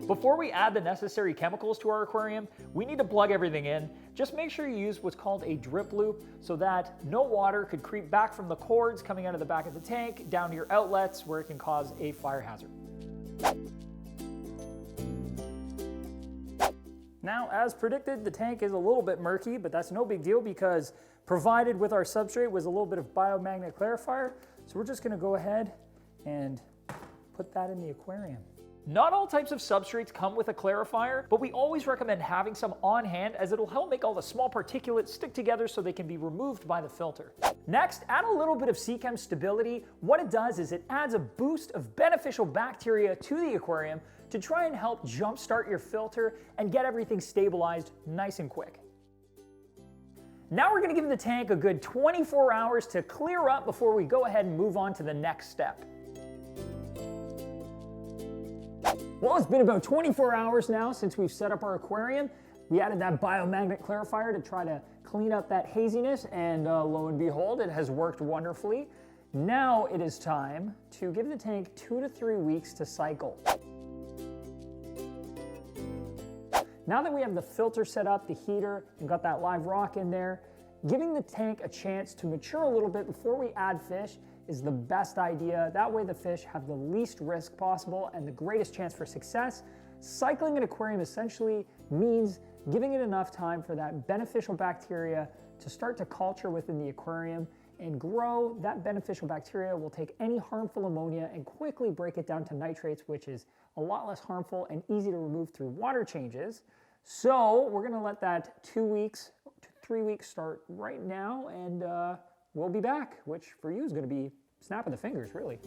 Before we add the necessary chemicals to our aquarium, we need to plug everything in. Just make sure you use what's called a drip loop so that no water could creep back from the cords coming out of the back of the tank down to your outlets where it can cause a fire hazard. Now, as predicted, the tank is a little bit murky, but that's no big deal because provided with our substrate was a little bit of biomagnet clarifier. So we're just gonna go ahead and put that in the aquarium. Not all types of substrates come with a clarifier, but we always recommend having some on hand as it'll help make all the small particulates stick together so they can be removed by the filter. Next, add a little bit of Seachem Stability. What it does is it adds a boost of beneficial bacteria to the aquarium to try and help jumpstart your filter and get everything stabilized nice and quick. Now we're gonna give the tank a good 24 hours to clear up before we go ahead and move on to the next step. Well, it's been about 24 hours now since we've set up our aquarium. We added that biomagnet clarifier to try to clean up that haziness, and lo and behold, it has worked wonderfully. Now it is time to give the tank 2 to 3 weeks to cycle. Now that we have the filter set up, the heater, and got that live rock in there, giving the tank a chance to mature a little bit before we add fish is the best idea. That way the fish have the least risk possible and the greatest chance for success. Cycling an aquarium essentially means giving it enough time for that beneficial bacteria to start to culture within the aquarium and grow. That beneficial bacteria will take any harmful ammonia and quickly break it down to nitrates, which is a lot less harmful and easy to remove through water changes. So we're gonna let that 2 weeks to 3 weeks start right now, and we'll be back, which for you is gonna be snapping the fingers, really.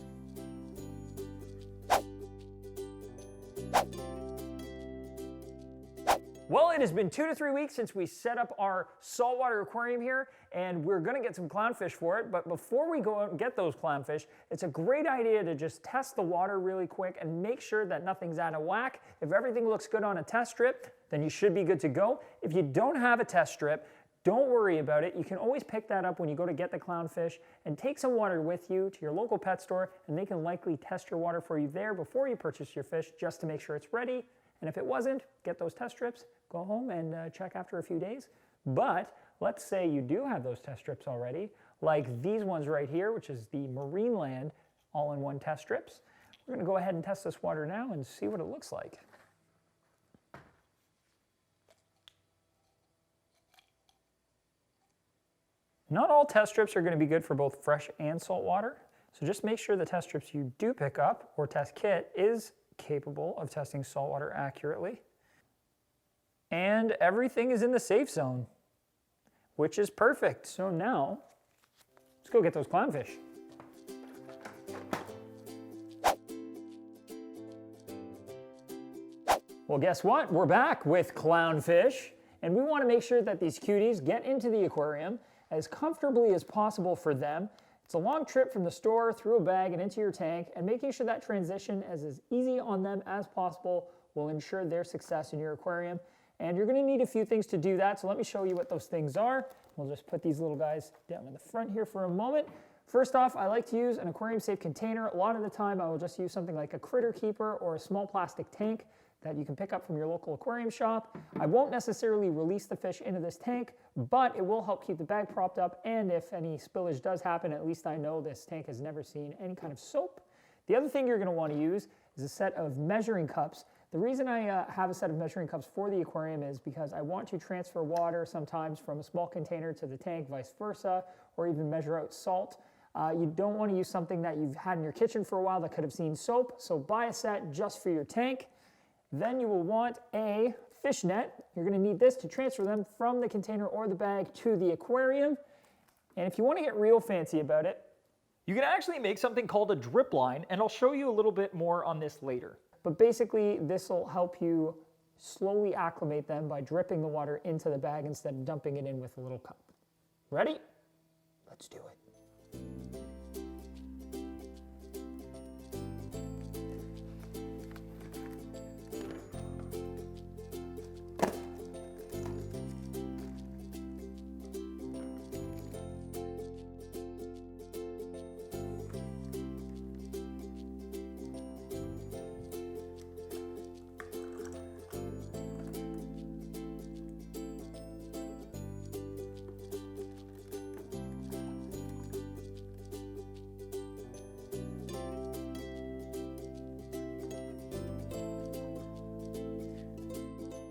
Well, it has been 2 to 3 weeks since we set up our saltwater aquarium here, and we're gonna get some clownfish for it. But before we go out and get those clownfish, it's a great idea to just test the water really quick and make sure that nothing's out of whack. If everything looks good on a test strip, then you should be good to go. If you don't have a test strip, don't worry about it. You can always pick that up when you go to get the clownfish and take some water with you to your local pet store, and they can likely test your water for you there before you purchase your fish just to make sure it's ready. And if it wasn't, get those test strips, go home and check after a few days. But let's say you do have those test strips already, like these ones right here, which is the Marineland all-in-one test strips. We're gonna go ahead and test this water now and see what it looks like. Not all test strips are gonna be good for both fresh and salt water, so just make sure the test strips you do pick up or test kit is capable of testing saltwater accurately. And everything is in the safe zone, which is perfect. So now, let's go get those clownfish. Well, guess what? We're back with clownfish, and we want to make sure that these cuties get into the aquarium as comfortably as possible for them. It's a long trip from the store through a bag and into your tank, and making sure that transition is as easy on them as possible will ensure their success in your aquarium. And you're gonna need a few things to do that, so let me show you what those things are. We'll just put these little guys down in the front here for a moment. First off, I like to use an aquarium safe container. A lot of the time I will just use something like a critter keeper or a small plastic tank that you can pick up from your local aquarium shop. I won't necessarily release the fish into this tank, but it will help keep the bag propped up, and if any spillage does happen, at least I know this tank has never seen any kind of soap. The other thing you're going to want to use is a set of measuring cups. The reason I have a set of measuring cups for the aquarium is because I want to transfer water sometimes from a small container to the tank, vice versa, or even measure out salt. You don't want to use something that you've had in your kitchen for a while that could have seen soap, so buy a set just for your tank. Then you will want a fish net. You're going to need this to transfer them from the container or the bag to the aquarium. And if you want to get real fancy about it, you can actually make something called a drip line, and I'll show you a little bit more on this later. But basically, this will help you slowly acclimate them by dripping the water into the bag instead of dumping it in with a little cup. Ready? Let's do it.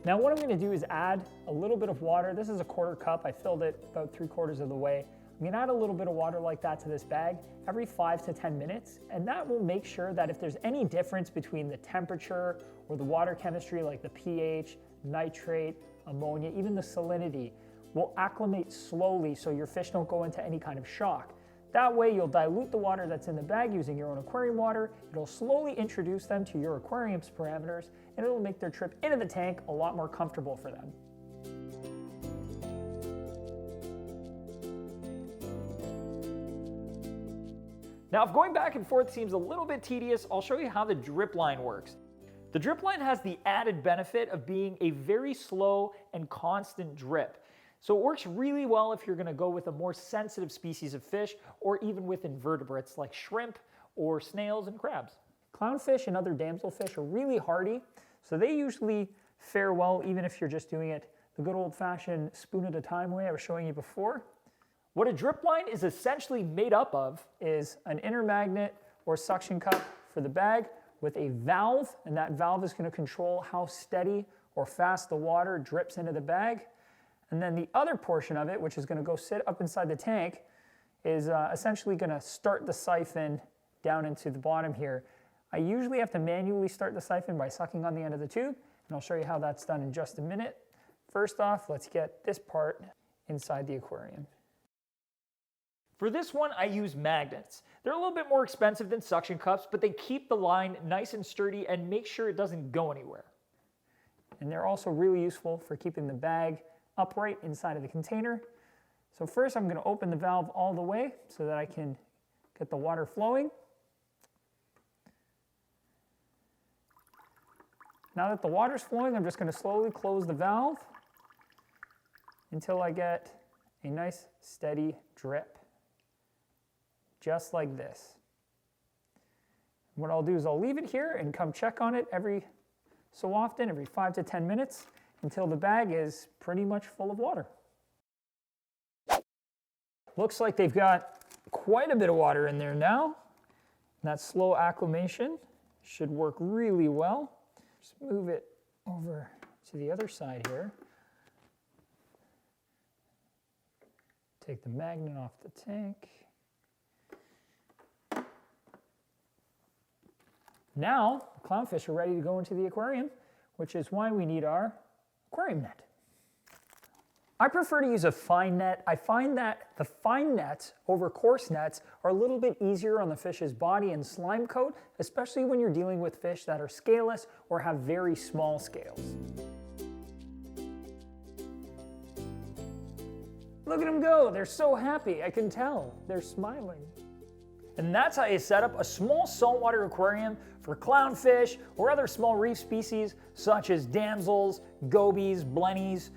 Now what I'm going to do is add a little bit of water. This is a 1/4 cup. I filled it about 3/4 of the way. I'm going to add a little bit of water like that to this bag every 5 to 10 minutes, and that will make sure that if there's any difference between the temperature or the water chemistry, like the pH, nitrate, ammonia, even the salinity, will acclimate slowly so your fish don't go into any kind of shock. That way you'll dilute the water that's in the bag using your own aquarium water. It'll slowly introduce them to your aquarium's parameters, and it'll make their trip into the tank a lot more comfortable for them. Now, if going back and forth seems a little bit tedious, I'll show you how the drip line works. The drip line has the added benefit of being a very slow and constant drip. So it works really well if you're going to go with a more sensitive species of fish, or even with invertebrates like shrimp or snails and crabs. Clownfish and other damselfish are really hardy, so they usually fare well even if you're just doing it the good old-fashioned spoon at a time way I was showing you before. What a drip line is essentially made up of is an inner magnet or suction cup for the bag with a valve, and that valve is going to control how steady or fast the water drips into the bag. And then the other portion of it, which is going to go sit up inside the tank, is essentially going to start the siphon down into the bottom here. I usually have to manually start the siphon by sucking on the end of the tube, and I'll show you how that's done in just a minute. First off, let's get this part inside the aquarium. For this one, I use magnets. They're a little bit more expensive than suction cups, but they keep the line nice and sturdy and make sure it doesn't go anywhere. And they're also really useful for keeping the bag upright inside of the container. So first I'm going to open the valve all the way so that I can get the water flowing. Now that the water's flowing, I'm just going to slowly close the valve until I get a nice steady drip, just like this. What I'll do is I'll leave it here and come check on it every so often, every 5 to 10 minutes, until the bag is pretty much full of water. Looks like they've got quite a bit of water in there now. And that slow acclimation should work really well. Just move it over to the other side here. Take the magnet off the tank. Now, the clownfish are ready to go into the aquarium, which is why we need our aquarium net. I prefer to use a fine net. I find that the fine nets over coarse nets are a little bit easier on the fish's body and slime coat, especially when you're dealing with fish that are scaleless or have very small scales. Look at them go, they're so happy, I can tell, they're smiling. And that's how you set up a small saltwater aquarium for clownfish or other small reef species such as damsels, gobies, blennies.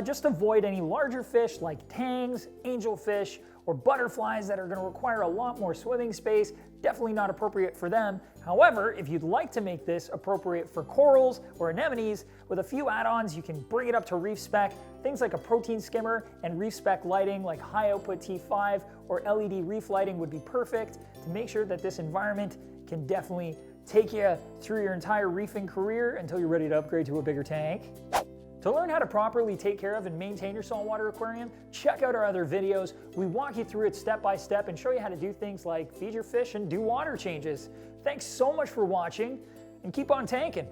Just avoid any larger fish like tangs, angelfish, or butterflies that are going to require a lot more swimming space. Definitely not appropriate for them. However, if you'd like to make this appropriate for corals or anemones, with a few add-ons you can bring it up to reef spec. Things like a protein skimmer and reef spec lighting like high output T5 or LED reef lighting would be perfect to make sure that this environment can definitely take you through your entire reefing career until you're ready to upgrade to a bigger tank. To learn how to properly take care of and maintain your saltwater aquarium, check out our other videos. We walk you through it step by step and show you how to do things like feed your fish and do water changes. Thanks so much for watching, and keep on tanking.